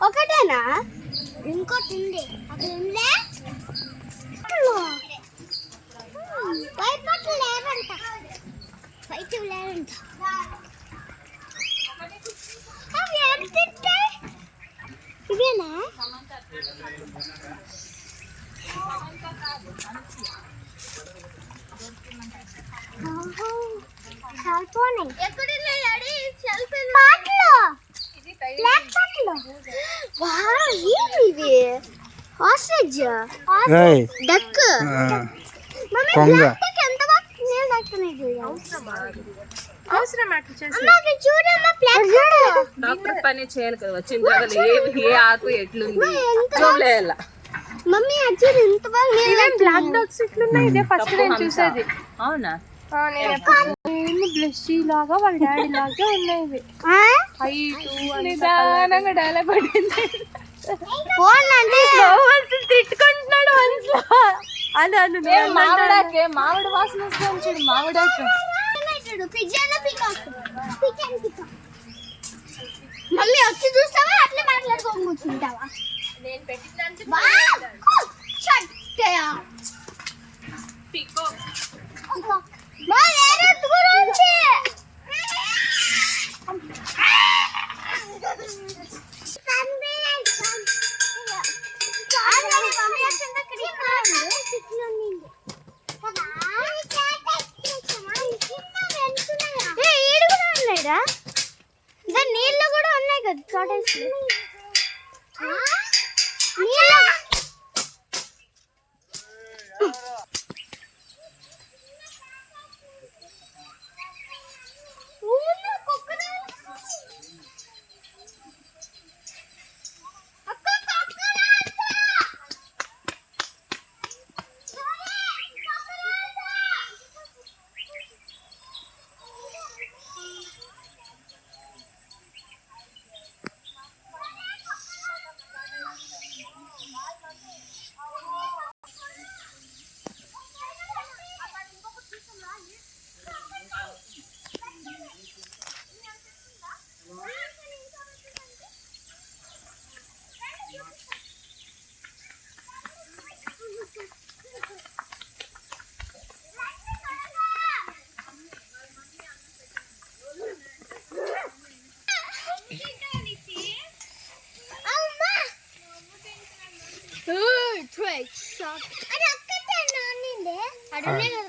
ఒకటేనా? ఇంకోటి ఉంది. అక్కడ ఉందే వైట్ బట్టలు లేవంట. వైట్ లేవంట. అవి ఎంత ఇవేనా? డాక్టర్ పని చేయాలి కదా, వచ్చిన జాగాలో ఏ ఆకు ఎట్లుంది చూడలేయాల. మమ్మీ యాక్చువల్లీ ఇంత బాగా బ్లాక్ డాట్స్ ఇట్లున్నాయి. ఇదే ఫస్ట్ నేను చూసేది. అవునా? బ్లష్ లాగా వాళ్ళ డాడీ లాగా ఉన్నాయి. నిదానంగా డైలాగ్ పడింది. తిట్టుకుంటున్నాడు మనసులో. అను అను మామిడాకే మామిడి వాసన వస్తుంది చూడు. మామిడాకు మమ్మీ వచ్చి చూస్తావా అట్లే మాట్లాడుకోని కూర్చుంటావా? నేను పెట్టిన నీళ్ళు కూడా ఉన్నాయి కదా కాటేసి. I don't know.